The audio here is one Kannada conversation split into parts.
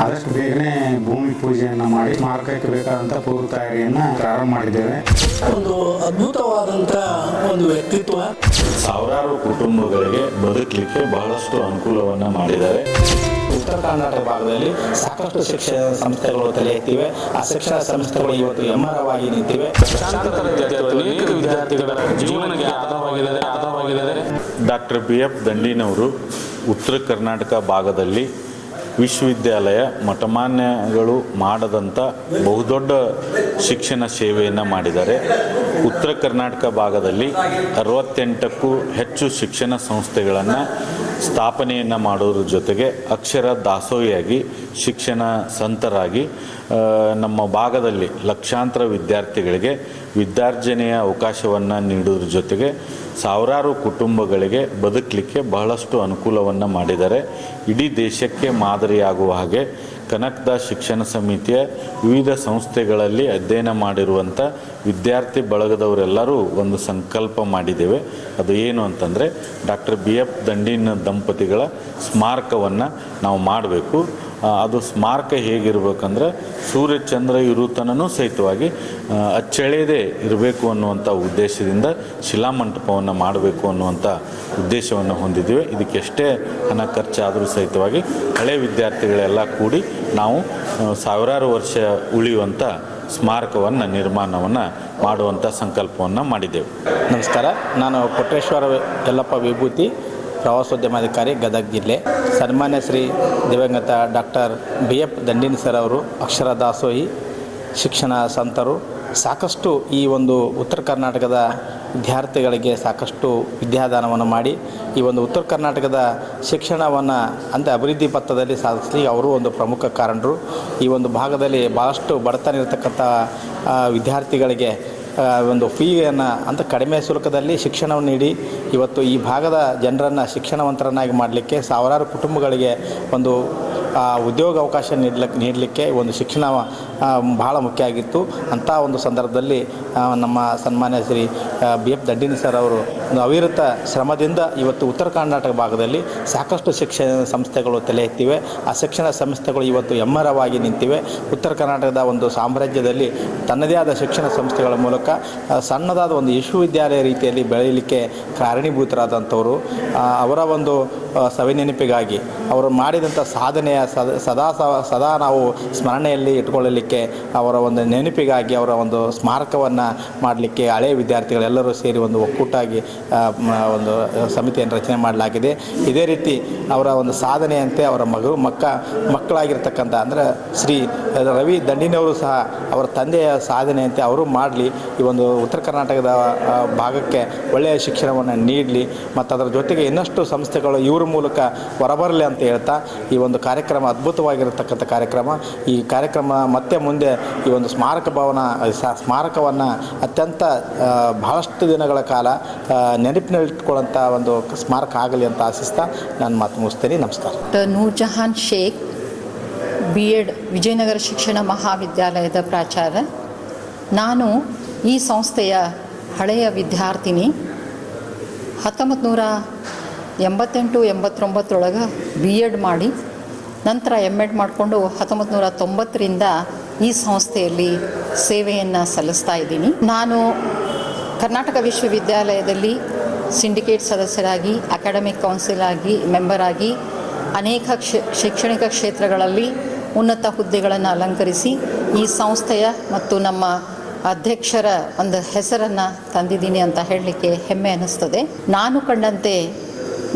ಆದಷ್ಟು ಬೇಗನೆ ಭೂಮಿ ಪೂಜೆಯನ್ನು ಮಾಡಿ ಸ್ಮಾರಕಕ್ಕೆ ಬೇಕಾದಂಥ ಪೂರ್ವ ತಯಾರಿಯನ್ನು ಪ್ರಾರಂಭ ಮಾಡಿದ್ದೇವೆ. ಒಂದು ಅದ್ಭುತವಾದಂಥ ಒಂದು ವ್ಯಕ್ತಿತ್ವ. ಸಾವಿರಾರು ಕುಟುಂಬಗಳಿಗೆ ಬದುಕಲಿಕ್ಕೆ ಬಹಳಷ್ಟು ಅನುಕೂಲವನ್ನು ಮಾಡಿದ್ದಾರೆ. ಉತ್ತರ ಕರ್ನಾಟಕ ಭಾಗದಲ್ಲಿ ಸಾಕಷ್ಟು ಶಿಕ್ಷಣ ಸಂಸ್ಥೆಗಳು ತಲೆ ಎತ್ತಿವೆ. ಆ ಶಿಕ್ಷಣ ಸಂಸ್ಥೆಗಳು ಇವತ್ತು ಎಮ್ಮರವಾಗಿ ನಿಂತಿವೆ. ಅನೇಕ ವಿದ್ಯಾರ್ಥಿಗಳ ಜೀವನಕ್ಕೆ ಆಧಾರವಾಗಿದ್ದಾರೆ. ಡಾಕ್ಟರ್ BF ದಂಡಿನವರು ಉತ್ತರ ಕರ್ನಾಟಕ ಭಾಗದಲ್ಲಿ ವಿಶ್ವವಿದ್ಯಾಲಯ ಮಠಮಾನ್ಯಗಳು ಮಾಡದಂಥ ಬಹುದೊಡ್ಡ ಶಿಕ್ಷಣ ಸೇವೆಯನ್ನು ಮಾಡಿದ್ದಾರೆ. ಉತ್ತರ ಕರ್ನಾಟಕ ಭಾಗದಲ್ಲಿ 68ಕ್ಕೂ ಹೆಚ್ಚು ಶಿಕ್ಷಣ ಸಂಸ್ಥೆಗಳನ್ನು ಸ್ಥಾಪನೆಯನ್ನು ಮಾಡೋದ್ರ ಜೊತೆಗೆ ಅಕ್ಷರ ದಾಸೋಹಿಯಾಗಿ ಶಿಕ್ಷಣ ಸಂತರಾಗಿ ನಮ್ಮ ಭಾಗದಲ್ಲಿ ಲಕ್ಷಾಂತರ ವಿದ್ಯಾರ್ಥಿಗಳಿಗೆ ವಿದ್ಯಾರ್ಜನೆಯ ಅವಕಾಶವನ್ನು ನೀಡೋದ್ರ ಜೊತೆಗೆ ಸಾವಿರಾರು ಕುಟುಂಬಗಳಿಗೆ ಬದುಕಲಿಕ್ಕೆ ಬಹಳಷ್ಟು ಅನುಕೂಲವನ್ನು ಮಾಡಿದ್ದಾರೆ. ಇಡೀ ದೇಶಕ್ಕೆ ಮಾದರಿಯಾಗುವ ಹಾಗೆ ಕನಕದಾಸ ಶಿಕ್ಷಣ ಸಮಿತಿಯ ವಿವಿಧ ಸಂಸ್ಥೆಗಳಲ್ಲಿ ಅಧ್ಯಯನ ಮಾಡಿರುವಂಥ ವಿದ್ಯಾರ್ಥಿ ಬಳಗದವರೆಲ್ಲರೂ ಒಂದು ಸಂಕಲ್ಪ ಮಾಡಿದ್ದೇವೆ. ಅದು ಏನು ಅಂತಂದರೆ ಡಾಕ್ಟರ್ BF ದಂಡಿನ ದಂಪತಿಗಳ ಸ್ಮಾರಕವನ್ನು ನಾವು ಮಾಡಬೇಕು. ಅದು ಸ್ಮಾರಕ ಹೇಗಿರ್ಬೇಕಂದ್ರೆ ಸೂರ್ಯಚಂದ್ರ ಇರುತನೂ ಸಹಿತವಾಗಿ ಅಚ್ಚಳೆಯದೇ ಇರಬೇಕು ಅನ್ನುವಂಥ ಉದ್ದೇಶದಿಂದ ಶಿಲಾಮಂಟಪವನ್ನು ಮಾಡಬೇಕು ಅನ್ನುವಂಥ ಉದ್ದೇಶವನ್ನು ಹೊಂದಿದ್ದೀವಿ. ಇದಕ್ಕೆ ಎಷ್ಟೇ ಹಣ ಖರ್ಚಾದರೂ ಸಹಿತವಾಗಿ ಹಳೆ ವಿದ್ಯಾರ್ಥಿಗಳೆಲ್ಲ ಕೂಡಿ ನಾವು ಸಾವಿರಾರು ವರ್ಷ ಉಳಿಯುವಂಥ ಸ್ಮಾರಕವನ್ನು ನಿರ್ಮಾಣವನ್ನು ಮಾಡುವಂಥ ಸಂಕಲ್ಪವನ್ನು ಮಾಡಿದ್ದೆವು. ನಮಸ್ಕಾರ, ನಾನು ಕೊಟ್ರೇಶ್ವರ ಯಲ್ಲಪ್ಪ ವಿಭೂತಿ, ಪ್ರವಾಸೋದ್ಯಮಾಧಿಕಾರಿ, ಗದಗ ಜಿಲ್ಲೆ. ಸನ್ಮಾನ್ಯ ಶ್ರೀ ದಿವಂಗತ ಡಾಕ್ಟರ್ BF ದಂಡಿನ ಸರ್ ಅವರು ಅಕ್ಷರ ದಾಸೋಹಿ ಶಿಕ್ಷಣ ಸಂತರು. ಸಾಕಷ್ಟು ಈ ಒಂದು ಉತ್ತರ ಕರ್ನಾಟಕದ ವಿದ್ಯಾರ್ಥಿಗಳಿಗೆ ಸಾಕಷ್ಟು ವಿದ್ಯಾದಾನವನ್ನು ಮಾಡಿ ಈ ಒಂದು ಉತ್ತರ ಕರ್ನಾಟಕದ ಶಿಕ್ಷಣವನ್ನು ಅಭಿವೃದ್ಧಿ ಪಥದಲ್ಲಿ ಸಾಧಿಸಲಿ ಅವರು ಒಂದು ಪ್ರಮುಖ ಕಾರಣರು. ಈ ಒಂದು ಭಾಗದಲ್ಲಿ ಭಾಳಷ್ಟು ಬಡತನ ಇರತಕ್ಕಂಥ ವಿದ್ಯಾರ್ಥಿಗಳಿಗೆ ಒಂದು ಫೀಯನ್ನು ಕಡಿಮೆ ಶುಲ್ಕದಲ್ಲಿ ಶಿಕ್ಷಣವನ್ನು ನೀಡಿ ಇವತ್ತು ಈ ಭಾಗದ ಜನರನ್ನು ಶಿಕ್ಷಣವಂತರನ್ನಾಗಿ ಮಾಡಲಿಕ್ಕೆ ಸಾವಿರಾರು ಕುಟುಂಬಗಳಿಗೆ ಒಂದು ಉದ್ಯೋಗ ಅವಕಾಶ ನೀಡಲಿಕ್ಕೆ ಒಂದು ಶಿಕ್ಷಣ ಬಹಳ ಮುಖ್ಯ ಆಗಿತ್ತು. ಅಂಥ ಒಂದು ಸಂದರ್ಭದಲ್ಲಿ ನಮ್ಮ ಸನ್ಮಾನ್ಯ ಶ್ರೀ BF ದಂಡಿನ ಸರ್ ಅವರು ಒಂದು ಅವಿರತ ಶ್ರಮದಿಂದ ಇವತ್ತು ಉತ್ತರ ಕರ್ನಾಟಕ ಭಾಗದಲ್ಲಿ ಸಾಕಷ್ಟು ಶಿಕ್ಷಣ ಸಂಸ್ಥೆಗಳು ತಲೆ ಎತ್ತಿವೆ. ಆ ಶಿಕ್ಷಣ ಸಂಸ್ಥೆಗಳು ಇವತ್ತು ಎಮ್ಮರವಾಗಿ ನಿಂತಿವೆ. ಉತ್ತರ ಕರ್ನಾಟಕದ ಒಂದು ಸಾಮ್ರಾಜ್ಯದಲ್ಲಿ ತನ್ನದೇ ಆದ ಶಿಕ್ಷಣ ಸಂಸ್ಥೆಗಳ ಮೂಲಕ ಸಣ್ಣದಾದ ಒಂದು ವಿಶ್ವವಿದ್ಯಾಲಯ ರೀತಿಯಲ್ಲಿ ಬೆಳೆಯಲಿಕ್ಕೆ ಕಾರಣೀಭೂತರಾದಂಥವರು. ಅವರ ಒಂದು ಸವಿನೆನಪಿಗಾಗಿ ಅವರು ಮಾಡಿದಂಥ ಸಾಧನೆಯ ಸದಾ ನಾವು ಸ್ಮರಣೆಯಲ್ಲಿ ಇಟ್ಕೊಳ್ಳಲಿಕ್ಕೆ ಅವರ ಒಂದು ನೆನಪಿಗಾಗಿ ಅವರ ಒಂದು ಸ್ಮಾರಕವನ್ನು ಮಾಡಲಿಕ್ಕೆ ಹಳೆಯ ವಿದ್ಯಾರ್ಥಿಗಳೆಲ್ಲರೂ ಸೇರಿ ಒಂದು ಒಕ್ಕೂಟಾಗಿ ಒಂದು ಸಮಿತಿಯನ್ನು ರಚನೆ ಮಾಡಲಾಗಿದೆ. ಇದೇ ರೀತಿ ಅವರ ಒಂದು ಸಾಧನೆಯಂತೆ ಅವರ ಮಕ್ಕಳಾಗಿರ್ತಕ್ಕಂಥ ಅಂದರೆ ಶ್ರೀ ರವಿ ದಂಡಿನವರು ಸಹ ಅವರ ತಂದೆಯ ಸಾಧನೆಯಂತೆ ಅವರು ಮಾಡಲಿ, ಈ ಒಂದು ಉತ್ತರ ಕರ್ನಾಟಕದ ಭಾಗಕ್ಕೆ ಒಳ್ಳೆಯ ಶಿಕ್ಷಣವನ್ನು ನೀಡಲಿ ಮತ್ತು ಅದರ ಜೊತೆಗೆ ಇನ್ನಷ್ಟು ಸಂಸ್ಥೆಗಳು ಇವ್ರ ಮೂಲಕ ಹೊರಬರಲಿ ಅಂತ ಹೇಳ್ತಾ ಈ ಒಂದು ಕಾರ್ಯಕ್ರಮ ಅದ್ಭುತವಾಗಿರತಕ್ಕಂಥ ಕಾರ್ಯಕ್ರಮ. ಈ ಕಾರ್ಯಕ್ರಮ ಮತ್ತೆ ಮುಂದೆ ಈ ಒಂದು ಸ್ಮಾರಕವನ್ನು ಅತ್ಯಂತ ಬಹಳಷ್ಟು ದಿನಗಳ ಕಾಲ ನೆನಪಿನಲ್ಲಿಟ್ಕೊಳ್ಳೋಂಥ ಒಂದು ಸ್ಮಾರಕ ಆಗಲಿ ಅಂತ ಆಶಿಸ್ತಾ ನಾನು ಮಾತು ಮುಗಿಸ್ತೇನೆ. ನಮಸ್ಕಾರ. ನೂರ್ ಜಹಾನ್ ಶೇಖ್, B.Ed ವಿಜಯನಗರ ಶಿಕ್ಷಣ ಮಹಾವಿದ್ಯಾಲಯದ ಪ್ರಾಚಾರ್ಯ. ನಾನು ಈ ಸಂಸ್ಥೆಯ ಹಳೆಯ ವಿದ್ಯಾರ್ಥಿನಿ. 1988-89 B.Ed ಮಾಡಿ ನಂತರ M.Ed ಮಾಡಿಕೊಂಡು 1990ರಿಂದ ಈ ಸಂಸ್ಥೆಯಲ್ಲಿ ಸೇವೆಯನ್ನು ಸಲ್ಲಿಸ್ತಾ ಇದ್ದೀನಿ. ನಾನು ಕರ್ನಾಟಕ ವಿಶ್ವವಿದ್ಯಾಲಯದಲ್ಲಿ ಸಿಂಡಿಕೇಟ್ ಸದಸ್ಯರಾಗಿ, ಅಕಾಡೆಮಿಕ್ ಕೌನ್ಸಿಲ್ ಆಗಿ, ಮೆಂಬರ್ ಆಗಿ ಅನೇಕ ಶೈಕ್ಷಣಿಕ ಕ್ಷೇತ್ರಗಳಲ್ಲಿ ಉನ್ನತ ಹುದ್ದೆಗಳನ್ನು ಅಲಂಕರಿಸಿ ಈ ಸಂಸ್ಥೆಯ ಮತ್ತು ನಮ್ಮ ಅಧ್ಯಕ್ಷರ ಒಂದು ಹೆಸರನ್ನು ತಂದಿದ್ದೀನಿ ಅಂತ ಹೇಳಲಿಕ್ಕೆ ಹೆಮ್ಮೆ ಅನ್ನಿಸ್ತದೆ. ನಾನು ಕಂಡಂತೆ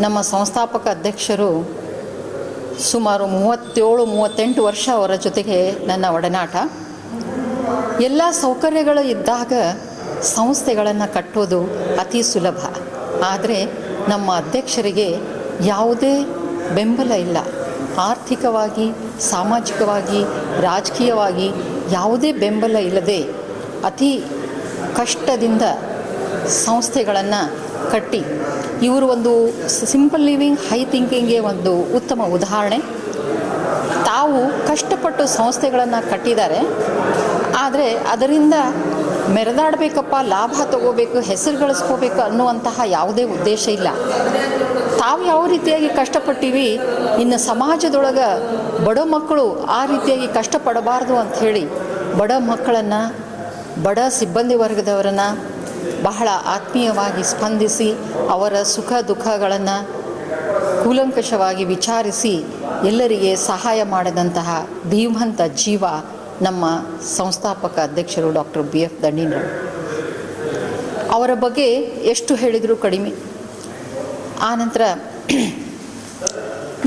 ನಮ್ಮ ಸಂಸ್ಥಾಪಕ ಅಧ್ಯಕ್ಷರು ಸುಮಾರು 37-38 ವರ್ಷ ಅವರ ಜೊತೆಗೆ ನನ್ನ ಒಡನಾಟ. ಎಲ್ಲ ಸೌಕರ್ಯಗಳು ಇದ್ದಾಗ ಸಂಸ್ಥೆಗಳನ್ನು ಕಟ್ಟೋದು ಅತಿ ಸುಲಭ. ಆದರೆ ನಮ್ಮ ಅಧ್ಯಕ್ಷರಿಗೆ ಯಾವುದೇ ಬೆಂಬಲ ಇಲ್ಲ. ಆರ್ಥಿಕವಾಗಿ, ಸಾಮಾಜಿಕವಾಗಿ, ರಾಜಕೀಯವಾಗಿ ಯಾವುದೇ ಬೆಂಬಲ ಇಲ್ಲದೆ ಅತಿ ಕಷ್ಟದಿಂದ ಸಂಸ್ಥೆಗಳನ್ನು ಕಟ್ಟಿ ಇವರು ಒಂದು ಸಿಂಪಲ್ ಲಿವಿಂಗ್, ಹೈ ಥಿಂಕಿಂಗ್ಗೆ ಒಂದು ಉತ್ತಮ ಉದಾಹರಣೆ. ತಾವು ಕಷ್ಟಪಟ್ಟು ಸಂಸ್ಥೆಗಳನ್ನು ಕಟ್ಟಿದ್ದಾರೆ. ಆದರೆ ಅದರಿಂದ ಮೆರೆದಾಡಬೇಕಪ್ಪ, ಲಾಭ ತಗೋಬೇಕು, ಹೆಸರು ಗಳಿಸ್ಕೋಬೇಕು ಅನ್ನುವಂತಹ ಯಾವುದೇ ಉದ್ದೇಶ ಇಲ್ಲ. ತಾವು ಯಾವ ರೀತಿಯಾಗಿ ಕಷ್ಟಪಟ್ಟಿವಿ, ಇನ್ನು ಸಮಾಜದೊಳಗೆ ಬಡ ಮಕ್ಕಳು ಆ ರೀತಿಯಾಗಿ ಕಷ್ಟಪಡಬಾರ್ದು ಅಂಥೇಳಿ ಬಡ ಮಕ್ಕಳನ್ನು, ಬಡ ಸಿಬ್ಬಂದಿ ವರ್ಗದವರನ್ನು ಬಹಳ ಆತ್ಮೀಯವಾಗಿ ಸ್ಪಂದಿಸಿ ಅವರ ಸುಖ ದುಃಖಗಳನ್ನು ಕೂಲಂಕಷವಾಗಿ ವಿಚಾರಿಸಿ ಎಲ್ಲರಿಗೆ ಸಹಾಯ ಮಾಡಿದಂತಹ ಧೀಮಂತ ಜೀವ ನಮ್ಮ ಸಂಸ್ಥಾಪಕ ಅಧ್ಯಕ್ಷರು ಡಾಕ್ಟರ್ BF ದಂಡೀನವರು. ಅವರ ಬಗ್ಗೆ ಎಷ್ಟು ಹೇಳಿದರೂ ಕಡಿಮೆ. ಆನಂತರ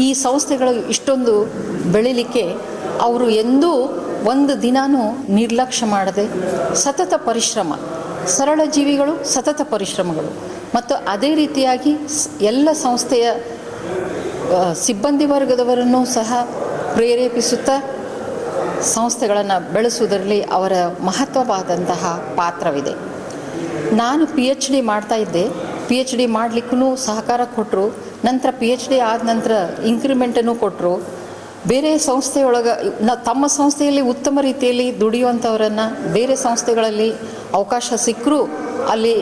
ಈ ಸಂಸ್ಥೆಗಳು ಇಷ್ಟೊಂದು ಬೆಳಿಲಿಕ್ಕೆ ಅವರು ಎಂದೂ ಒಂದು ದಿನಾನೂ ನಿರ್ಲಕ್ಷ್ಯ ಮಾಡದೆ ಸತತ ಪರಿಶ್ರಮ, ಸರಳ ಜೀವಿಗಳು ಸತತ ಪರಿಶ್ರಮಗಳು, ಮತ್ತು ಅದೇ ರೀತಿಯಾಗಿ ಎಲ್ಲ ಸಂಸ್ಥೆಯ ಸಿಬ್ಬಂದಿ ವರ್ಗದವರನ್ನು ಸಹ ಪ್ರೇರೇಪಿಸುತ್ತಾ ಸಂಸ್ಥೆಗಳನ್ನು ಬೆಳೆಸುವುದರಲ್ಲಿ ಅವರ ಮಹತ್ವವಾದಂತಹ ಪಾತ್ರವಿದೆ. ನಾನು PhD ಮಾಡ್ತಾ ಇದ್ದೆ. PhD ಮಾಡಲಿಕ್ಕೂ ಸಹಕಾರ ಕೊಟ್ಟರು. ನಂತರ PhD ಆದ ನಂತರ ಇನ್ಕ್ರಿಮೆಂಟನ್ನು ಕೊಟ್ಟರು. ಬೇರೆ ಸಂಸ್ಥೆಯೊಳಗೆ ತಮ್ಮ ಸಂಸ್ಥೆಯಲ್ಲಿ ಉತ್ತಮ ರೀತಿಯಲ್ಲಿ ದುಡಿಯುವಂಥವರನ್ನು ಬೇರೆ ಸಂಸ್ಥೆಗಳಲ್ಲಿ ಅವಕಾಶ ಸಿಕ್ಕರೂ ಅಲ್ಲಿ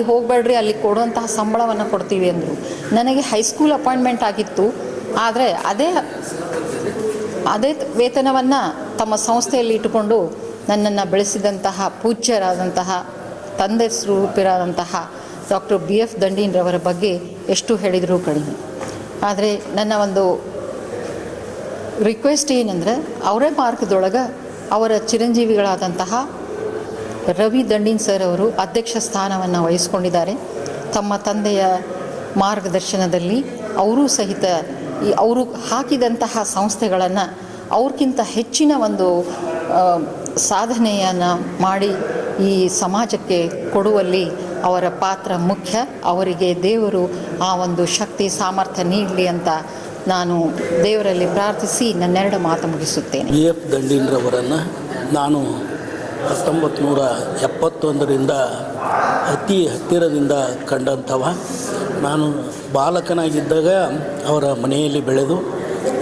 ಹೋಗಬೇಡ್ರಿ, ಅಲ್ಲಿ ಕೊಡುವಂತಹ ಸಂಬಳವನ್ನು ಕೊಡ್ತೀವಿ ಅಂದರು. ನನಗೆ ಹೈಸ್ಕೂಲ್ ಅಪಾಯಿಂಟ್ಮೆಂಟ್ ಆಗಿತ್ತು. ಆದರೆ ಅದೇ ವೇತನವನ್ನು ತಮ್ಮ ಸಂಸ್ಥೆಯಲ್ಲಿ ಇಟ್ಟುಕೊಂಡು ನನ್ನನ್ನು ಬೆಳೆಸಿದಂತಹ ಪೂಜ್ಯರಾದಂತಹ ತಂದೆ ಸ್ವರೂಪರಾದಂತಹ ಡಾಕ್ಟರ್ BF ದಂಡೀನರವರ ಬಗ್ಗೆ ಎಷ್ಟು ಹೇಳಿದರೂ ಕಡಿಮೆ. ಆದರೆ ನನ್ನ ಒಂದು ರಿಕ್ವೆಸ್ಟ್ ಏನಂದರೆ, ಅವರೇ ಮಾರ್ಗದೊಳಗೆ ಅವರ ಚಿರಂಜೀವಿಗಳಾದಂತಹ ರವಿ ದಂಡೀನ್ ಸರ್ ಅವರು ಅಧ್ಯಕ್ಷ ಸ್ಥಾನವನ್ನು ವಹಿಸ್ಕೊಂಡಿದ್ದಾರೆ. ತಮ್ಮ ತಂದೆಯ ಮಾರ್ಗದರ್ಶನದಲ್ಲಿ ಅವರೂ ಸಹಿತ ಅವರು ಹಾಕಿದಂತಹ ಸಂಸ್ಥೆಗಳನ್ನು ಅವ್ರಿಗಿಂತ ಹೆಚ್ಚಿನ ಒಂದು ಸಾಧನೆಯನ್ನು ಮಾಡಿ ಈ ಸಮಾಜಕ್ಕೆ ಕೊಡುವಲ್ಲಿ ಅವರ ಪಾತ್ರ ಮುಖ್ಯ. ಅವರಿಗೆ ದೇವರು ಆ ಒಂದು ಶಕ್ತಿ ಸಾಮರ್ಥ್ಯ ನೀಡಲಿ ಅಂತ ನಾನು ದೇವರಲ್ಲಿ ಪ್ರಾರ್ಥಿಸಿ ನನ್ನೆರಡು ಮಾತು ಮುಗಿಸುತ್ತೇನೆ. BF ದಂಡೀನರವರನ್ನು ನಾನು 1971ರಿಂದ ಅತಿ ಹತ್ತಿರದಿಂದ ಕಂಡಂಥವ. ನಾನು ಬಾಲಕನಾಗಿದ್ದಾಗ ಅವರ ಮನೆಯಲ್ಲಿ ಬೆಳೆದು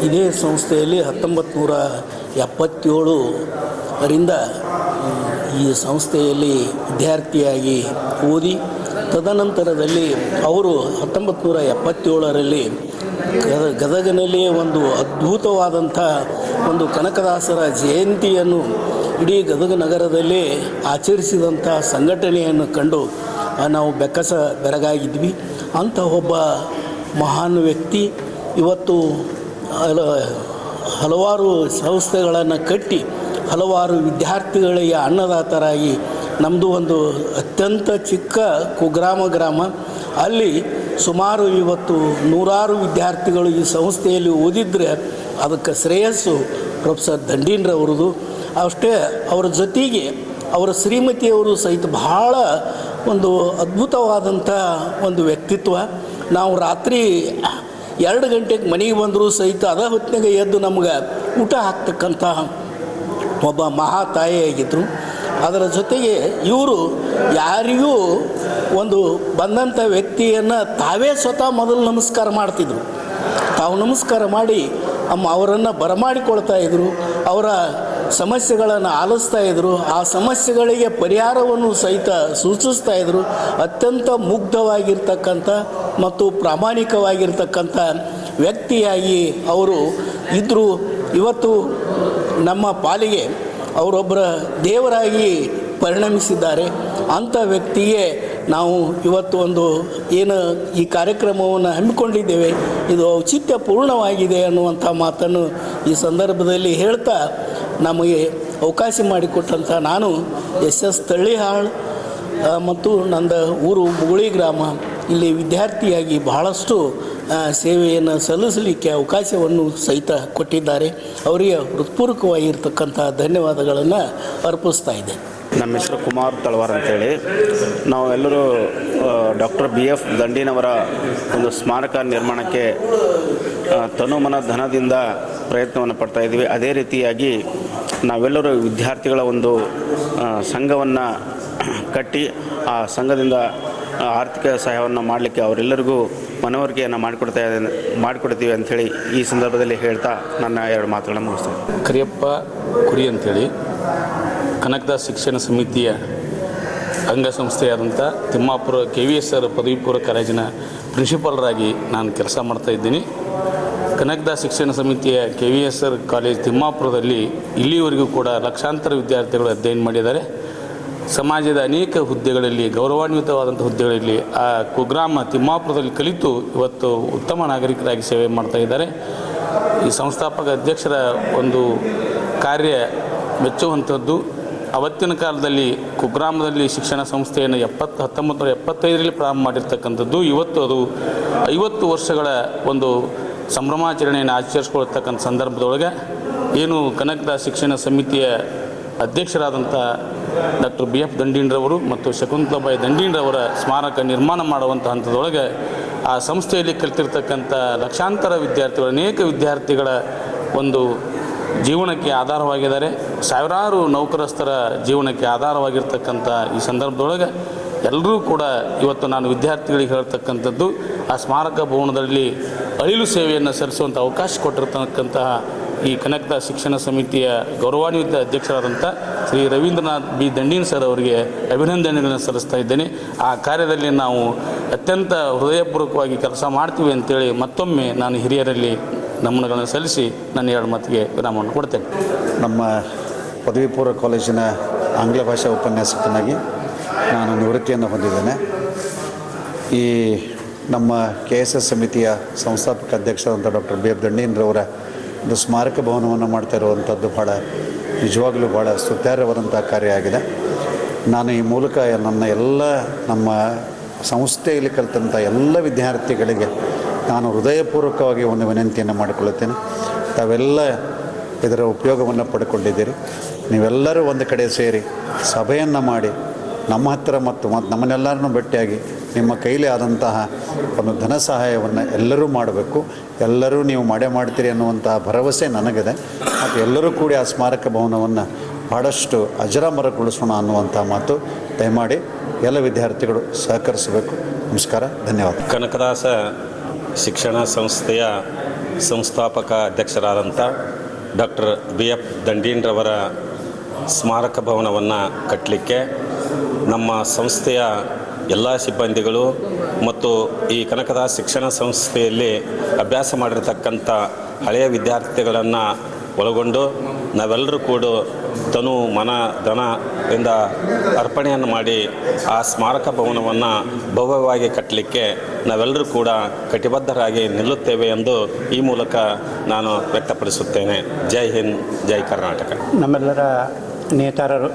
ಇದೇ ಸಂಸ್ಥೆಯಲ್ಲಿ 1977ರಿಂದ ಈ ಸಂಸ್ಥೆಯಲ್ಲಿ ವಿದ್ಯಾರ್ಥಿಯಾಗಿ ಓದಿ ತದನಂತರದಲ್ಲಿ ಅವರು 1977ರಲ್ಲಿ ಗದಗನಲ್ಲಿ ಒಂದು ಅದ್ಭುತವಾದಂಥ ಒಂದು ಕನಕದಾಸರ ಜಯಂತಿಯನ್ನು ಇಡೀ ಗದಗ ನಗರದಲ್ಲಿ ಆಚರಿಸಿದಂಥ ಸಂಘಟನೆಯನ್ನು ಕಂಡು ನಾವು ಬೆರಗಾಗಿದ್ವಿ. ಅಂಥ ಒಬ್ಬ ಮಹಾನ್ ವ್ಯಕ್ತಿ ಇವತ್ತು ಹಲವಾರು ಸಂಸ್ಥೆಗಳನ್ನು ಕಟ್ಟಿ ಹಲವಾರು ವಿದ್ಯಾರ್ಥಿಗಳಿಗೆ ಅನ್ನದಾತರಾಗಿ, ನಮ್ಮದು ಒಂದು ಅತ್ಯಂತ ಚಿಕ್ಕ ಗ್ರಾಮ, ಅಲ್ಲಿ ಸುಮಾರು ಇವತ್ತು 100 ವಿದ್ಯಾರ್ಥಿಗಳು ಈ ಸಂಸ್ಥೆಯಲ್ಲಿ ಓದಿದರೆ ಅದಕ್ಕೆ ಶ್ರೇಯಸ್ಸು ಪ್ರೊಫೆಸರ್ ದಂಡೀನರವ್ರದ್ದು. ಅಷ್ಟೇ ಅವರ ಜೊತೆಗೆ ಅವರ ಶ್ರೀಮತಿಯವರು ಸಹಿತ ಬಹಳ ಒಂದು ಅದ್ಭುತವಾದಂಥ ಒಂದು ವ್ಯಕ್ತಿತ್ವ. ನಾವು ರಾತ್ರಿ 2 ಗಂಟೆಗೆ ಮನೆಗೆ ಬಂದರೂ ಸಹಿತ ಅದ ಹೊತ್ತಿನಾಗ ಎದ್ದು ನಮ್ಗೆ ಊಟ ಹಾಕ್ತಕ್ಕಂಥ ಒಬ್ಬ ಮಹಾ ತಾಯಿಯಾಗಿದ್ದರು. ಅದರ ಜೊತೆಗೆ ಇವರು ಯಾರಿಗೂ ಒಂದು ಬಂದಂಥ ವ್ಯಕ್ತಿಯನ್ನು ತಾವೇ ಸ್ವತಃ ಮೊದಲು ನಮಸ್ಕಾರ ಮಾಡ್ತಿದ್ರು. ತಾವು ನಮಸ್ಕಾರ ಮಾಡಿ ಅವರನ್ನು ಬರಮಾಡಿಕೊಳ್ತಾ ಇದ್ದರು. ಅವರ ಸಮಸ್ಯೆಗಳನ್ನು ಆಲಿಸ್ತಾ ಇದ್ದರು. ಆ ಸಮಸ್ಯೆಗಳಿಗೆ ಪರಿಹಾರವನ್ನು ಸಹಿತ ಸೂಚಿಸ್ತಾ ಇದ್ದರು. ಅತ್ಯಂತ ಮುಗ್ಧವಾಗಿರ್ತಕ್ಕಂಥ ಮತ್ತು ಪ್ರಾಮಾಣಿಕವಾಗಿರ್ತಕ್ಕಂಥ ವ್ಯಕ್ತಿಯಾಗಿ ಅವರು ಇದ್ದರು. ಇವತ್ತು ನಮ್ಮ ಪಾಲಿಗೆ ಅವರೊಬ್ಬರ ದೇವರಾಗಿ ಪರಿಣಮಿಸಿದ್ದಾರೆ. ಅಂಥ ವ್ಯಕ್ತಿಗೆ ನಾವು ಇವತ್ತು ಏನು ಈ ಕಾರ್ಯಕ್ರಮವನ್ನು ಹಮ್ಮಿಕೊಂಡಿದ್ದೇವೆ, ಇದು ಔಚಿತ್ಯಪೂರ್ಣವಾಗಿದೆ ಅನ್ನುವಂಥ ಮಾತನ್ನು ಈ ಸಂದರ್ಭದಲ್ಲಿ ಹೇಳ್ತಾ, ನಮಗೆ ಅವಕಾಶ ಮಾಡಿಕೊಟ್ಟಂಥ ನಾನು SS ತಳ್ಳಿಹಾಳ್ ಮತ್ತು ನನ್ನ ಊರು ಮುಗುಳಿ ಗ್ರಾಮ, ಇಲ್ಲಿ ವಿದ್ಯಾರ್ಥಿಯಾಗಿ ಬಹಳಷ್ಟು ಸೇವೆಯನ್ನು ಸಲ್ಲಿಸಲಿಕ್ಕೆ ಅವಕಾಶವನ್ನು ಸಹಿತ ಕೊಟ್ಟಿದ್ದಾರೆ. ಅವರಿಗೆ ಹೃತ್ಪೂರ್ವಕವಾಗಿರ್ತಕ್ಕಂಥ ಧನ್ಯವಾದಗಳನ್ನು ಅರ್ಪಿಸ್ತಾ ಇದೆ. ನಮ್ಮ ಹೆಸರು ಕುಮಾರ್ ತಳವಾರ್ ಅಂತೇಳಿ. ನಾವೆಲ್ಲರೂ ಡಾಕ್ಟರ್ BF ದಂಡೀನವರ ಒಂದು ಸ್ಮಾರಕ ನಿರ್ಮಾಣಕ್ಕೆ ತನುಮನ ಧನದಿಂದ ಪ್ರಯತ್ನವನ್ನು ಪಡ್ತಾಯಿದ್ವಿ. ಅದೇ ರೀತಿಯಾಗಿ ನಾವೆಲ್ಲರೂ ವಿದ್ಯಾರ್ಥಿಗಳ ಒಂದು ಸಂಘವನ್ನು ಕಟ್ಟಿ ಆ ಸಂಘದಿಂದ ಆರ್ಥಿಕ ಸಹಾಯವನ್ನು ಮಾಡಲಿಕ್ಕೆ ಅವರೆಲ್ಲರಿಗೂ ಮನವರಿಕೆಯನ್ನು ಮಾಡಿಕೊಡ್ತೀವಿ ಅಂಥೇಳಿ ಈ ಸಂದರ್ಭದಲ್ಲಿ ಹೇಳ್ತಾ ನನ್ನ 2 ಮಾತುಗಳನ್ನು ಮುಗಿಸ್ತೇನೆ. ಕರಿಯಪ್ಪ ಕುರಿ ಅಂಥೇಳಿ ಕನಕದಾಸ ಶಿಕ್ಷಣ ಸಮಿತಿಯ ಅಂಗಸಂಸ್ಥೆಯಾದಂಥ ತಿಮ್ಮಾಪುರ KVSR ಪದವಿ ಪೂರ್ವ ಕಾಲೇಜಿನ ಪ್ರಿನ್ಸಿಪಾಲರಾಗಿ ನಾನು ಕೆಲಸ ಮಾಡ್ತಾಯಿದ್ದೀನಿ. ಕನಕದಾಸ ಶಿಕ್ಷಣ ಸಮಿತಿಯ KVSR ಕಾಲೇಜ್ ತಿಮ್ಮಾಪುರದಲ್ಲಿ ಇಲ್ಲಿವರೆಗೂ ಕೂಡ ಲಕ್ಷಾಂತರ ವಿದ್ಯಾರ್ಥಿಗಳು ಅಧ್ಯಯನ ಮಾಡಿದ್ದಾರೆ. ಸಮಾಜದ ಅನೇಕ ಹುದ್ದೆಗಳಲ್ಲಿ, ಗೌರವಾನ್ವಿತವಾದಂಥ ಹುದ್ದೆಗಳಲ್ಲಿ ಆ ಕುಗ್ರಾಮ ತಿಮ್ಮಾಪುರದಲ್ಲಿ ಕಲಿತು ಇವತ್ತು ಉತ್ತಮ ನಾಗರಿಕರಾಗಿ ಸೇವೆ ಮಾಡ್ತಾ ಇದ್ದಾರೆ. ಈ ಸಂಸ್ಥಾಪಕ ಅಧ್ಯಕ್ಷರ ಒಂದು ಕಾರ್ಯ ಮೆಚ್ಚುವಂಥದ್ದು. ಅವತ್ತಿನ ಕಾಲದಲ್ಲಿ ಕುಗ್ರಾಮದಲ್ಲಿ ಶಿಕ್ಷಣ ಸಂಸ್ಥೆಯನ್ನು 1975ರಲ್ಲಿ ಪ್ರಾರಂಭ ಮಾಡಿರ್ತಕ್ಕಂಥದ್ದು. ಇವತ್ತು ಅದು 50 ವರ್ಷಗಳ ಒಂದು ಸಂಭ್ರಮಾಚರಣೆಯನ್ನು ಆಚರಿಸ್ಕೊಳ್ತಕ್ಕಂಥ ಸಂದರ್ಭದೊಳಗೆ ಏನು ಕನಕದಾಸ ಶಿಕ್ಷಣ ಸಮಿತಿಯ ಅಧ್ಯಕ್ಷರಾದಂಥ ಡಾಕ್ಟರ್ BF ದಂಡೀನ್ರವರು ಮತ್ತು ಶಕುಂತಲಾಬಾಯಿ ದಂಡೀನ್ರವರ ಸ್ಮಾರಕ ನಿರ್ಮಾಣ ಮಾಡುವಂಥ ಹಂತದೊಳಗೆ ಆ ಸಂಸ್ಥೆಯಲ್ಲಿ ಕಲಿತಿರ್ತಕ್ಕಂಥ ಲಕ್ಷಾಂತರ ವಿದ್ಯಾರ್ಥಿಗಳು, ಅನೇಕ ವಿದ್ಯಾರ್ಥಿಗಳ ಒಂದು ಜೀವನಕ್ಕೆ ಆಧಾರವಾಗಿದ್ದಾರೆ. ಸಾವಿರಾರು ನೌಕರಸ್ಥರ ಜೀವನಕ್ಕೆ ಆಧಾರವಾಗಿರ್ತಕ್ಕಂಥ ಈ ಸಂದರ್ಭದೊಳಗೆ ಎಲ್ಲರೂ ಕೂಡ ಇವತ್ತು ನಾನು ವಿದ್ಯಾರ್ಥಿಗಳಿಗೆ ಹೇಳ್ತಕ್ಕಂಥದ್ದು, ಆ ಸ್ಮಾರಕ ಭವನದಲ್ಲಿ ಅಳಿಲು ಸೇವೆಯನ್ನು ಸಲ್ಲಿಸುವಂಥ ಅವಕಾಶ ಕೊಟ್ಟಿರ್ತಕ್ಕಂತಹ ಈ ಕನಕದಾಸ ಶಿಕ್ಷಣ ಸಮಿತಿಯ ಗೌರವಾನ್ವಿತ ಅಧ್ಯಕ್ಷರಾದಂಥ ಶ್ರೀ ರವೀಂದ್ರನಾಥ್ B ದಂಡೀನ್ ಸರ್ ಅವರಿಗೆ ಅಭಿನಂದನೆಗಳನ್ನು ಸಲ್ಲಿಸ್ತಾ ಇದ್ದೇನೆ. ಆ ಕಾರ್ಯದಲ್ಲಿ ನಾವು ಅತ್ಯಂತ ಹೃದಯಪೂರ್ವಕವಾಗಿ ಕೆಲಸ ಮಾಡ್ತೀವಿ ಅಂತೇಳಿ ಮತ್ತೊಮ್ಮೆ ನಾನು ಹಿರಿಯರಲ್ಲಿ ನಮನಗಳನ್ನು ಸಲ್ಲಿಸಿ ನನ್ನ 2 ಮಾತಿಗೆ ವಿರಾಮವನ್ನು ಕೊಡ್ತೇನೆ. ನಮ್ಮ ಪದವಿ ಪೂರ್ವ ಕಾಲೇಜಿನ ಆಂಗ್ಲ ಭಾಷಾ ಉಪನ್ಯಾಸಕನಾಗಿ ನಾನು ನಿವೃತ್ತಿಯನ್ನು ಹೊಂದಿದ್ದೇನೆ. ಈ ನಮ್ಮ KSS ಸಮಿತಿಯ ಸಂಸ್ಥಾಪಕ ಅಧ್ಯಕ್ಷರಾದಂಥ ಡಾಕ್ಟರ್ BF ದಂಡೀನ್ರವರ ಒಂದು ಸ್ಮಾರಕ ಭವನವನ್ನು ಮಾಡ್ತಾ ಇರುವಂಥದ್ದು ನಿಜವಾಗಲೂ ಭಾಳ ಸ್ತುತ್ಯಾರ್ಹವಾದಂಥ ಕಾರ್ಯ ಆಗಿದೆ. ನಾನು ಈ ಮೂಲಕ ನಮ್ಮ ಸಂಸ್ಥೆಯಲ್ಲಿ ಕಲಿತಂಥ ಎಲ್ಲ ವಿದ್ಯಾರ್ಥಿಗಳಿಗೆ ನಾನು ಹೃದಯಪೂರ್ವಕವಾಗಿ ಒಂದು ವಿನಂತಿಯನ್ನು ಮಾಡಿಕೊಳ್ಳುತ್ತೇನೆ. ತಾವೆಲ್ಲ ಇದರ ಉಪಯೋಗವನ್ನು ಪಡ್ಕೊಂಡಿದ್ದೀರಿ. ನೀವೆಲ್ಲರೂ ಒಂದು ಕಡೆ ಸೇರಿ ಸಭೆಯನ್ನು ಮಾಡಿ ನಮ್ಮ ಹತ್ತಿರ ಮತ್ತು ನಮ್ಮನ್ನೆಲ್ಲರನ್ನೂ ಭೇಟಿಯಾಗಿ ನಿಮ್ಮ ಕೈಲಿ ಆದಂತಹ ಒಂದು ಧನ ಸಹಾಯವನ್ನು ಎಲ್ಲರೂ ಮಾಡಬೇಕು. ಎಲ್ಲರೂ ನೀವು ಮಾಡ್ತೀರಿ ಅನ್ನುವಂತಹ ಭರವಸೆ ನನಗಿದೆ. ಮತ್ತು ಎಲ್ಲರೂ ಕೂಡಿ ಆ ಸ್ಮಾರಕ ಭವನವನ್ನು ಭಾಳಷ್ಟು ಅಜರಾಮರಗೊಳಿಸೋಣ ಅನ್ನುವಂಥ ಮಾತು ದಯಮಾಡಿ ಎಲ್ಲ ವಿದ್ಯಾರ್ಥಿಗಳು ಸಹಕರಿಸಬೇಕು. ನಮಸ್ಕಾರ, ಧನ್ಯವಾದ. ಕನಕದಾಸ ಶಿಕ್ಷಣ ಸಂಸ್ಥೆಯ ಸಂಸ್ಥಾಪಕ ಅಧ್ಯಕ್ಷರಾದಂಥ ಡಾಕ್ಟರ್ BF ದಂಡೀನ್ರವರ ಸ್ಮಾರಕ ಭವನವನ್ನು ಕಟ್ಟಲಿಕ್ಕೆ ನಮ್ಮ ಸಂಸ್ಥೆಯ ಎಲ್ಲ ಸಿಬ್ಬಂದಿಗಳು ಮತ್ತು ಈ ಕನಕದಾಸ ಶಿಕ್ಷಣ ಸಂಸ್ಥೆಯಲ್ಲಿ ಅಭ್ಯಾಸ ಮಾಡಿರ್ತಕ್ಕಂಥ ಹಳೆಯ ವಿದ್ಯಾರ್ಥಿಗಳನ್ನು ಒಳಗೊಂಡು ನಾವೆಲ್ಲರೂ ಕೂಡ ತನು ಮನ ಧನ ಇಂದ ಅರ್ಪಣೆಯನ್ನು ಮಾಡಿ ಆ ಸ್ಮಾರಕ ಭವನವನ್ನು ಭವ್ಯವಾಗಿ ಕಟ್ಟಲಿಕ್ಕೆ ನಾವೆಲ್ಲರೂ ಕೂಡ ಕಟಿಬದ್ಧರಾಗಿ ನಿಲ್ಲುತ್ತೇವೆ ಎಂದು ಈ ಮೂಲಕ ನಾನು ವ್ಯಕ್ತಪಡಿಸುತ್ತೇನೆ. ಜೈ ಹಿಂದ್, ಜೈ ಕರ್ನಾಟಕ. ನಮ್ಮೆಲ್ಲರ ನೇತಾರರು,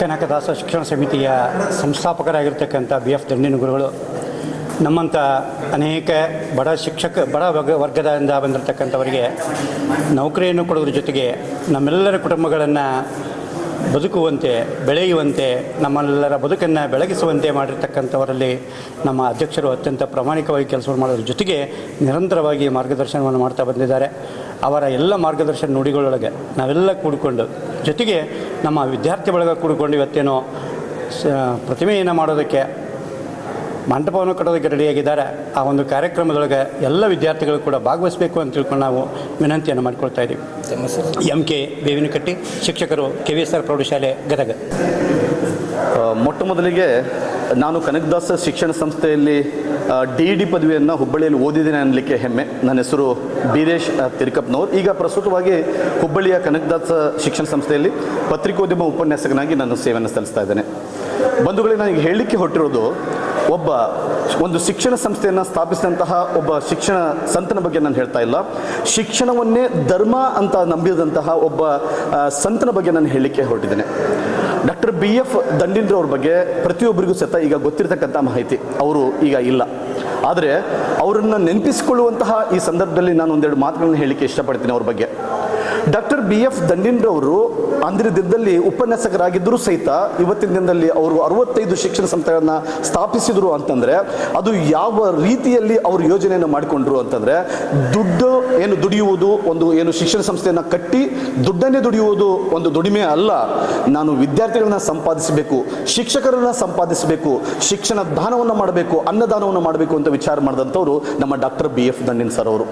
ಕನಕದಾಸ ಶಿಕ್ಷಣ ಸಮಿತಿಯ ಸಂಸ್ಥಾಪಕರಾಗಿರ್ತಕ್ಕಂಥ BF ದಂಡೀನ್ ಗುರುಗಳು, ನಮ್ಮಂಥ ಅನೇಕ ಬಡ ವರ್ಗದಿಂದ ಬಂದಿರತಕ್ಕಂಥವರಿಗೆ ನೌಕರಿಯನ್ನು ಕೊಡೋದ್ರ ಜೊತೆಗೆ ನಮ್ಮೆಲ್ಲರ ಕುಟುಂಬಗಳನ್ನು ಬದುಕುವಂತೆ, ಬೆಳೆಯುವಂತೆ, ನಮ್ಮೆಲ್ಲರ ಬದುಕನ್ನು ಬೆಳಗಿಸುವಂತೆ ಮಾಡಿರ್ತಕ್ಕಂಥವರಲ್ಲಿ ನಮ್ಮ ಅಧ್ಯಕ್ಷರು ಅತ್ಯಂತ ಪ್ರಾಮಾಣಿಕವಾಗಿ ಕೆಲಸ ಮಾಡೋದ್ರ ಜೊತೆಗೆ ನಿರಂತರವಾಗಿ ಮಾರ್ಗದರ್ಶನವನ್ನು ಮಾಡ್ತಾ ಬಂದಿದ್ದಾರೆ. ಅವರ ಎಲ್ಲ ಮಾರ್ಗದರ್ಶನ ನುಡಿಗಳೊಳಗೆ ನಾವೆಲ್ಲ ಕೂಡಿಕೊಂಡು, ಜೊತೆಗೆ ನಮ್ಮ ವಿದ್ಯಾರ್ಥಿ ಬಳಗ ಕೂಡಿಕೊಂಡು ಇವತ್ತೇನೋ ಪ್ರತಿಮೆಯನ್ನು ಮಾಡೋದಕ್ಕೆ, ಮಂಟಪವನ್ನು ಕಟ್ಟೋದಕ್ಕೆ ರೆಡಿಯಾಗಿದ್ದಾರೆ. ಆ ಒಂದು ಕಾರ್ಯಕ್ರಮದೊಳಗೆ ಎಲ್ಲ ವಿದ್ಯಾರ್ಥಿಗಳು ಕೂಡ ಭಾಗವಹಿಸಬೇಕು ಅಂತ ತಿಳ್ಕೊಂಡು ನಾವು ವಿನಂತಿಯನ್ನು ಮಾಡಿಕೊಳ್ತಾ ಇದ್ದೀವಿ. MK ಬೇವಿನಕಟ್ಟಿ, ಶಿಕ್ಷಕರು, KVSR ಪ್ರೌಢಶಾಲೆ, ಗದಗ. ಮೊಟ್ಟ ಮೊದಲಿಗೆ ನಾನು ಕನಕದಾಸ ಶಿಕ್ಷಣ ಸಂಸ್ಥೆಯಲ್ಲಿ DED ಪದವಿಯನ್ನು ಹುಬ್ಬಳ್ಳಿಯಲ್ಲಿ ಓದಿದ್ದೇನೆ ಅನ್ನಲಿಕ್ಕೆ ಹೆಮ್ಮೆ. ನನ್ನ ಹೆಸರು ಬೀರೇಶ್ ತಿರುಕಪ್ಪನವ್ರು. ಈಗ ಪ್ರಸ್ತುತವಾಗಿ ಹುಬ್ಬಳ್ಳಿಯ ಕನಕದಾಸ ಶಿಕ್ಷಣ ಸಂಸ್ಥೆಯಲ್ಲಿ ಪತ್ರಿಕೋದ್ಯಮ ಉಪನ್ಯಾಸಕನಾಗಿ ನಾನು ಸೇವೆಯನ್ನು ಸಲ್ಲಿಸ್ತಾ ಇದ್ದೇನೆ. ಬಂಧುಗಳೇ, ನನಗೆ ಹೇಳಲಿಕ್ಕೆ ಹೊರಟಿರೋದು ಒಂದು ಶಿಕ್ಷಣ ಸಂಸ್ಥೆಯನ್ನು ಸ್ಥಾಪಿಸಿದಂತಹ ಒಬ್ಬ ಶಿಕ್ಷಣ ಸಂತನ ಬಗ್ಗೆ ನಾನು ಹೇಳ್ತಾ ಇಲ್ಲ. ಶಿಕ್ಷಣವನ್ನೇ ಧರ್ಮ ಅಂತ ನಂಬಿದಂತಹ ಒಬ್ಬ ಸಂತನ ಬಗ್ಗೆ ನಾನು ಹೇಳಲಿಕ್ಕೆ ಹೊರಟಿದ್ದೇನೆ. ಡಾಕ್ಟರ್ BF ದಂಡೀನ್ರವ್ರ ಬಗ್ಗೆ ಪ್ರತಿಯೊಬ್ಬರಿಗೂ ಸಹಿತ ಈಗ ಗೊತ್ತಿರತಕ್ಕಂಥ ಮಾಹಿತಿ. ಅವರು ಈಗ ಇಲ್ಲ. ಆದರೆ ಅವರನ್ನು ನೆನಪಿಸಿಕೊಳ್ಳುವಂತಹ ಈ ಸಂದರ್ಭದಲ್ಲಿ ನಾನು ಒಂದೆರಡು ಮಾತುಗಳನ್ನು ಹೇಳಲಿಕ್ಕೆ ಇಷ್ಟಪಡ್ತೀನಿ ಅವ್ರ ಬಗ್ಗೆ. ಡಾಕ್ಟರ್ BF ದಂಡೀನ್ರವರು ಅಂದಿನ ದಿನದಲ್ಲಿ ಉಪನ್ಯಾಸಕರಾಗಿದ್ದರೂ ಸಹಿತ ಇವತ್ತಿನ ದಿನದಲ್ಲಿ ಅವರು 65 ಶಿಕ್ಷಣ ಸಂಸ್ಥೆಗಳನ್ನು ಸ್ಥಾಪಿಸಿದರು ಅಂತಂದರೆ ಅದು ಯಾವ ರೀತಿಯಲ್ಲಿ ಅವರು ಯೋಜನೆಯನ್ನು ಮಾಡಿಕೊಂಡ್ರು ಅಂತಂದರೆ, ದುಡಿಯುವುದು ಏನು ಶಿಕ್ಷಣ ಸಂಸ್ಥೆಯನ್ನು ಕಟ್ಟಿ ದುಡ್ಡನ್ನೇ ದುಡಿಯುವುದು ಒಂದು ದುಡಿಮೆ ಅಲ್ಲ. ನಾನು ವಿದ್ಯಾರ್ಥಿಗಳನ್ನ ಸಂಪಾದಿಸಬೇಕು, ಶಿಕ್ಷಕರನ್ನ ಸಂಪಾದಿಸಬೇಕು, ಶಿಕ್ಷಣ ದಾನವನ್ನು ಮಾಡಬೇಕು, ಅನ್ನದಾನವನ್ನು ಮಾಡಬೇಕು ಅಂತ ವಿಚಾರ ಮಾಡಿದಂಥವ್ರು ನಮ್ಮ ಡಾಕ್ಟರ್ BF ದಂಡೀನ್ ಸರ್ ಅವರು.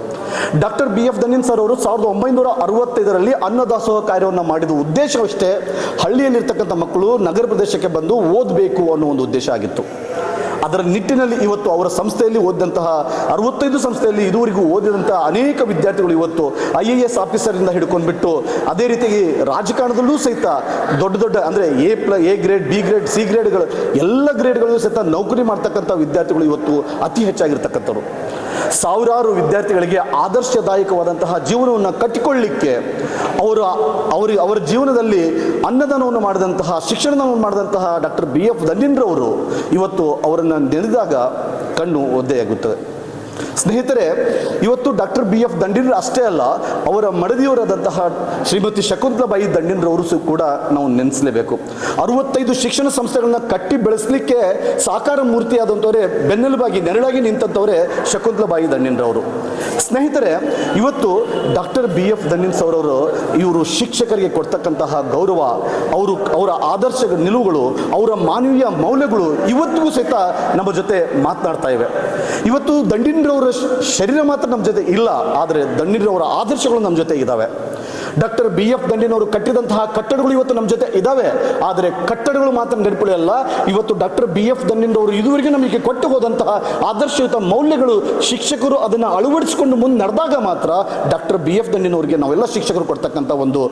ಡಾಕ್ಟರ್ BF ದಂಡೀನ್ ಸರ್ ಅವರು 1965 ಅರವತ್ತೈದರಲ್ಲಿ ಅನ್ನದಾಸೋಹ ಕಾರ್ಯವನ್ನು ಮಾಡಿದ ಉದ್ದೇಶವಷ್ಟೇ ಹಳ್ಳಿಯಲ್ಲಿರ್ತಕ್ಕಂಥ ಮಕ್ಕಳು ನಗರ ಪ್ರದೇಶಕ್ಕೆ ಬಂದು ಓದಬೇಕು ಅನ್ನೋ ಒಂದು ಉದ್ದೇಶ ಆಗಿತ್ತು. ಅದರ ನಿಟ್ಟಿನಲ್ಲಿ ಇವತ್ತು ಅವರ ಸಂಸ್ಥೆಯಲ್ಲಿ ಓದಿದಂತಹ 65 ಸಂಸ್ಥೆಯಲ್ಲಿ ಇದುವರೆಗೂ ಓದಿದಂತಹ ಅನೇಕ ವಿದ್ಯಾರ್ಥಿಗಳು ಇವತ್ತು IAS ಆಫೀಸರಿಂದ ಹಿಡ್ಕೊಂಡ್ಬಿಟ್ಟು ಅದೇ ರೀತಿಯಾಗಿ ರಾಜಕಾರಣದಲ್ಲೂ ಸಹಿತ ದೊಡ್ಡ ಅಂದರೆ A grade, B grade, C ಗ್ರೇಡ್ಗಳು ಎಲ್ಲ ಗ್ರೇಡ್ಗಳು ಸಹಿತ ನೌಕರಿ ಮಾಡ್ತಕ್ಕಂಥ ವಿದ್ಯಾರ್ಥಿಗಳು ಇವತ್ತು ಅತಿ ಹೆಚ್ಚಾಗಿರ್ತಕ್ಕಂಥವ್ರು. ಸಾವಿರಾರು ವಿದ್ಯಾರ್ಥಿಗಳಿಗೆ ಆದರ್ಶದಾಯಕವಾದಂತಹ ಜೀವನವನ್ನು ಕಟ್ಟಿಕೊಳ್ಳಲಿಕ್ಕೆ ಅವರ ಜೀವನದಲ್ಲಿ ಅನ್ನದಾನವನ್ನು ಮಾಡಿದಂತಹ, ಶಿಕ್ಷಣವನ್ನು ಮಾಡಿದಂತಹ ಡಾಕ್ಟರ್ BF ದಂಡೀನ್ರವರು ಇವತ್ತು ಅವರನ್ನು ನೆನೆದಾಗ ಕಣ್ಣು ಒದ್ದೆಯಾಗುತ್ತದೆ. ಸ್ನೇಹಿತರೆ, ಇವತ್ತು ಡಾಕ್ಟರ್ BF ದಂಡೀನ್ರು ಅಷ್ಟೇ ಅಲ್ಲ, ಅವರ ಮಡದಿಯವರಾದಂತಹ ಶ್ರೀಮತಿ ಶಕುಂತಲಾಬಾಯಿ ದಂಡೀನ್ರವರು ಕೂಡ ನಾವು ನೆನೆಸಲೇಬೇಕು. 65 ಶಿಕ್ಷಣ ಸಂಸ್ಥೆಗಳನ್ನ ಕಟ್ಟಿ ಬೆಳೆಸಲಿಕ್ಕೆ ಸಾಕಾರ ಮೂರ್ತಿಯಾದಂಥವರೇ, ಬೆನ್ನೆಲುಬಾಗಿ ನೆರಳಾಗಿ ನಿಂತಂಥವರೇ ಶಕುಂತಲಾಬಾಯಿ ದಂಡೀನ್ರವರು. ಸ್ನೇಹಿತರೆ, ಇವತ್ತು ಡಾಕ್ಟರ್ BF ದಂಡೀನ್ ಅವರವರು ಇವರು ಶಿಕ್ಷಕರಿಗೆ ಕೊಡ್ತಕ್ಕಂತಹ ಗೌರವ, ಅವರ ಆದರ್ಶ ನಿಲುವುಗಳು, ಅವರ ಮಾನವೀಯ ಮೌಲ್ಯಗಳು ಇವತ್ತಿಗೂ ಸಹಿತ ನಮ್ಮ ಜೊತೆ ಮಾತನಾಡ್ತಾ ಇವೆ. ಇವತ್ತು ದಂಡೀನ್ರವರ ಶರೀರ ಮಾತ್ರ ನಮ್ಮ ಜೊತೆ ಇಲ್ಲ, ಆದರೆ ದಂಡೀನ್ರವರ ಆದರ್ಶಗಳು ನಮ್ಮ ಜೊತೆ ಇದ್ದಾವೆ. ಡಾಕ್ಟರ್ BF ದಂಡೀನ್ ಅವರು ಕಟ್ಟಿದಂತಹ ಕಟ್ಟಡಗಳು ಇವತ್ತು ನಮ್ಮ ಜೊತೆ ಇದ್ದಾವೆ, ಆದರೆ ಕಟ್ಟಡಗಳು ಮಾತ್ರ ನೆನಪುಳಿಯಲ್ಲ. ಇವತ್ತು ಡಾಕ್ಟರ್ BF ದಂಡೀನ್ ಅವರು ಇದುವರೆಗೆ ನಮಗೆ ಕೊಟ್ಟು ಹೋದಂತಹ ಆದರ್ಶಯುತ ಮೌಲ್ಯಗಳು ಶಿಕ್ಷಕರು ಅದನ್ನು ಅಳವಡಿಸಿಕೊಂಡು ಮುಂದೆ ನಡೆದಾಗ ಮಾತ್ರ ಡಾಕ್ಟರ್ BF ದಂಡೀನ್ ಅವರಿಗೆ ನಾವೆಲ್ಲ ಶಿಕ್ಷಕರು ಕೊಡ್ತಕ್ಕಂಥ ಒಂದು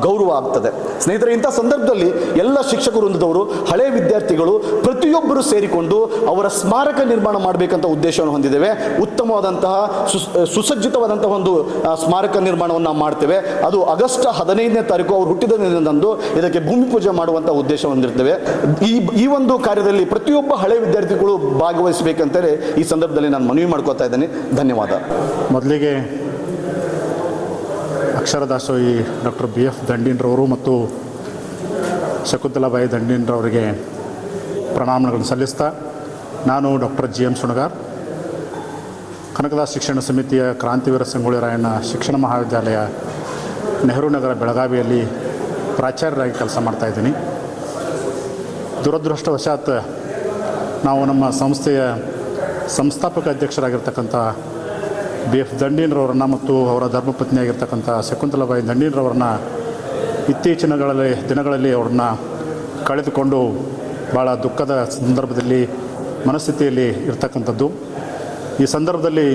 ಗೌರವ ಆಗ್ತದೆ. ಸ್ನೇಹಿತರೆ, ಇಂಥ ಸಂದರ್ಭದಲ್ಲಿ ಎಲ್ಲ ಶಿಕ್ಷಕರು ವೃಂದದವರು, ಹಳೆಯ ವಿದ್ಯಾರ್ಥಿಗಳು ಪ್ರತಿಯೊಬ್ಬರು ಸೇರಿಕೊಂಡು ಅವರ ಸ್ಮಾರಕ ನಿರ್ಮಾಣ ಮಾಡಬೇಕಂತ ಉದ್ದೇಶವನ್ನು ಹೊಂದಿದ್ದೇವೆ. ಉತ್ತಮವಾದಂತಹ ಸುಸಜ್ಜಿತವಾದಂತಹ ಒಂದು ಸ್ಮಾರಕ ನಿರ್ಮಾಣವನ್ನು ಮಾಡ್ತೇವೆ. ಅದು ಆಗಸ್ಟ್ 15ನೇ ತಾರೀಕು ಅವರು ಹುಟ್ಟಿದ ದಿನದಂದು ಇದಕ್ಕೆ ಭೂಮಿ ಪೂಜೆ ಮಾಡುವಂಥ ಉದ್ದೇಶ ಹೊಂದಿರ್ತೇವೆ. ಈ ಒಂದು ಕಾರ್ಯದಲ್ಲಿ ಪ್ರತಿಯೊಬ್ಬ ಹಳೆ ವಿದ್ಯಾರ್ಥಿಗಳು ಭಾಗವಹಿಸಬೇಕಂತೇಳಿ ಈ ಸಂದರ್ಭದಲ್ಲಿ ನಾನು ಮನವಿ ಮಾಡ್ಕೋತಾ ಇದ್ದೇನೆ. ಧನ್ಯವಾದ. ಮೊದಲಿಗೆ ಅಕ್ಷರದಾಸೋಹಿ ಡಾಕ್ಟರ್ BF ದಂಡೀನ್ರವರು ಮತ್ತು ಶಕುಂತಲಾಬಾಯಿ ದಂಡೀನ್ರವರಿಗೆ ಪ್ರಣಾಮಗಳನ್ನು ಸಲ್ಲಿಸ್ತಾ, ನಾನು ಡಾಕ್ಟರ್ GM ಸುಣಗಾರ್, ಕನಕದಾಸ ಶಿಕ್ಷಣ ಸಮಿತಿಯ ಕ್ರಾಂತಿವೀರ ಸಂಗೊಳ್ಳಿ ರಾಯಣ್ಣ ಶಿಕ್ಷಣ ಮಹಾವಿದ್ಯಾಲಯ, ನೆಹರು ನಗರ, ಬೆಳಗಾವಿಯಲ್ಲಿ ಪ್ರಾಚಾರ್ಯರಾಗಿ ಕೆಲಸ ಮಾಡ್ತಾಯಿದ್ದೀನಿ. ದುರದೃಷ್ಟವಶಾತ್ ನಾವು ನಮ್ಮ ಸಂಸ್ಥೆಯ ಸಂಸ್ಥಾಪಕ ಅಧ್ಯಕ್ಷರಾಗಿರ್ತಕ್ಕಂಥ BF ದಂಡೀನ್ರವರನ್ನು ಮತ್ತು ಅವರ ಧರ್ಮಪತ್ನಿಯಾಗಿರ್ತಕ್ಕಂಥ ಶಕುಂತಲಾಬಾಯಿ ದಂಡೀನ್ರವರನ್ನ ಇತ್ತೀಚಿನ ದಿನಗಳಲ್ಲಿ ಅವ್ರನ್ನ ಕಳೆದುಕೊಂಡು ಭಾಳ ದುಃಖದ ಸಂದರ್ಭದಲ್ಲಿ, ಮನಸ್ಥಿತಿಯಲ್ಲಿ ಇರ್ತಕ್ಕಂಥದ್ದು. ಈ ಸಂದರ್ಭದಲ್ಲಿ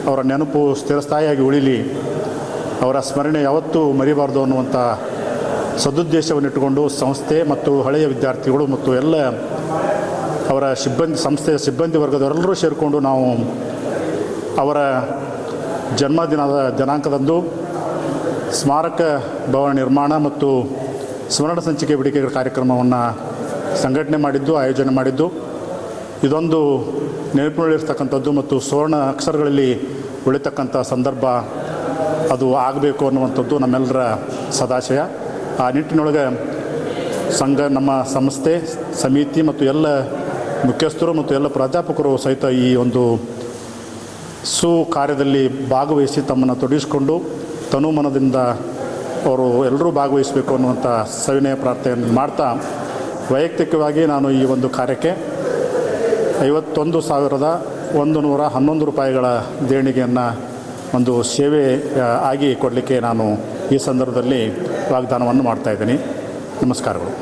ಅವರ ನೆನಪು ಸ್ಥಿರಸ್ಥಾಯಿಯಾಗಿ ಉಳಿಲಿ, ಅವರ ಸ್ಮರಣೆ ಯಾವತ್ತೂ ಮರಿಬಾರ್ದು ಅನ್ನುವಂಥ ಸದುದ್ದೇಶವನ್ನಿಟ್ಟುಕೊಂಡು ಸಂಸ್ಥೆ ಮತ್ತು ಹಳೆಯ ವಿದ್ಯಾರ್ಥಿಗಳು ಮತ್ತು ಎಲ್ಲ ಅವರ ಸಂಸ್ಥೆಯ ಸಿಬ್ಬಂದಿ ವರ್ಗದವರೆಲ್ಲರೂ ಸೇರಿಕೊಂಡು ನಾವು ಅವರ ದಿನಾಂಕದಂದು ಸ್ಮಾರಕ ಭವನ ನಿರ್ಮಾಣ ಮತ್ತು ಸ್ಮರಣ ಸಂಚಿಕೆ ಬಿಡಿಕೆ ಕಾರ್ಯಕ್ರಮವನ್ನು ಸಂಘಟನೆ ಮಾಡಿದ್ದು, ಆಯೋಜನೆ ಮಾಡಿದ್ದು. ಇದೊಂದು ನೆನಪಿನಲ್ಲಿರ್ತಕ್ಕಂಥದ್ದು ಮತ್ತು ಸುವರ್ಣ ಅಕ್ಷರಗಳಲ್ಲಿ ಉಳಿತಕ್ಕಂಥ ಸಂದರ್ಭ ಅದು ಆಗಬೇಕು ಅನ್ನುವಂಥದ್ದು ನಮ್ಮೆಲ್ಲರ ಸದಾಶಯ. ಆ ನಿಟ್ಟಿನೊಳಗೆ ನಮ್ಮ ಸಂಸ್ಥೆ, ಸಮಿತಿ ಮತ್ತು ಎಲ್ಲ ಮುಖ್ಯಸ್ಥರು ಮತ್ತು ಎಲ್ಲ ಪ್ರಾಧ್ಯಾಪಕರು ಸಹಿತ ಈ ಒಂದು ಕಾರ್ಯದಲ್ಲಿ ಭಾಗವಹಿಸಿ ತಮ್ಮನ್ನು ತೊಡಗಿಸಿಕೊಂಡು ತನುಮನದಿಂದ ಅವರು ಎಲ್ಲರೂ ಭಾಗವಹಿಸಬೇಕು ಅನ್ನುವಂಥ ಸವಿನಯ ಪ್ರಾರ್ಥನೆಯನ್ನು ಮಾಡ್ತಾ, ವೈಯಕ್ತಿಕವಾಗಿ ನಾನು ಈ ಒಂದು ಕಾರ್ಯಕ್ಕೆ 51,111 ರೂಪಾಯಿಗಳ ದೇಣಿಗೆಯನ್ನು ಒಂದು ಸೇವೆ ಆಗಿ ಕೊಡಲಿಕ್ಕೆ ನಾನು ಈ ಸಂದರ್ಭದಲ್ಲಿ ವಾಗ್ದಾನವನ್ನು ಮಾಡ್ತಾಯಿದ್ದೀನಿ. ನಮಸ್ಕಾರಗಳು.